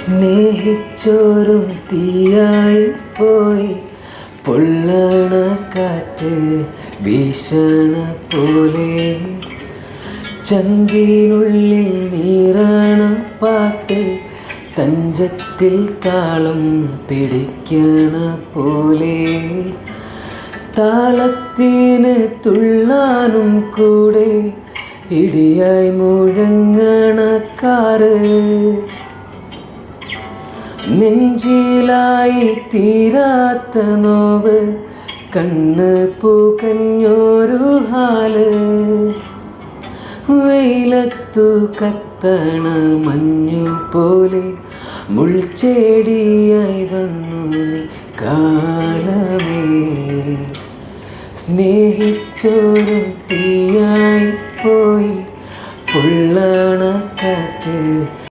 സ്നേഹിച്ചോരും തീയായി പോയി പൊള്ളണ കാറ്റ് വീശണ പോലെ ചങ്കിനുള്ളിൽ നീറാണ പാട്ട് തഞ്ചത്തിൽ താളം പിടിക്കണ പോലെ താളത്തിന് തുള്ളാനും കൂടെ ഇടിയായി മുഴങ്ങണ കാറ് നെഞ്ചിലായി തീരാത്ത നോവ് കണ്ണ് പുകഞ്ഞൊരു ഹാല് വെയിലത്തു കത്തണ മഞ്ഞു പോലെ മുൾച്ചെടിയായി വന്നു നീ കാലമേ സ്നേഹിച്ചോരും തീയായി പോയി പൊള്ളണ കാറ്റ്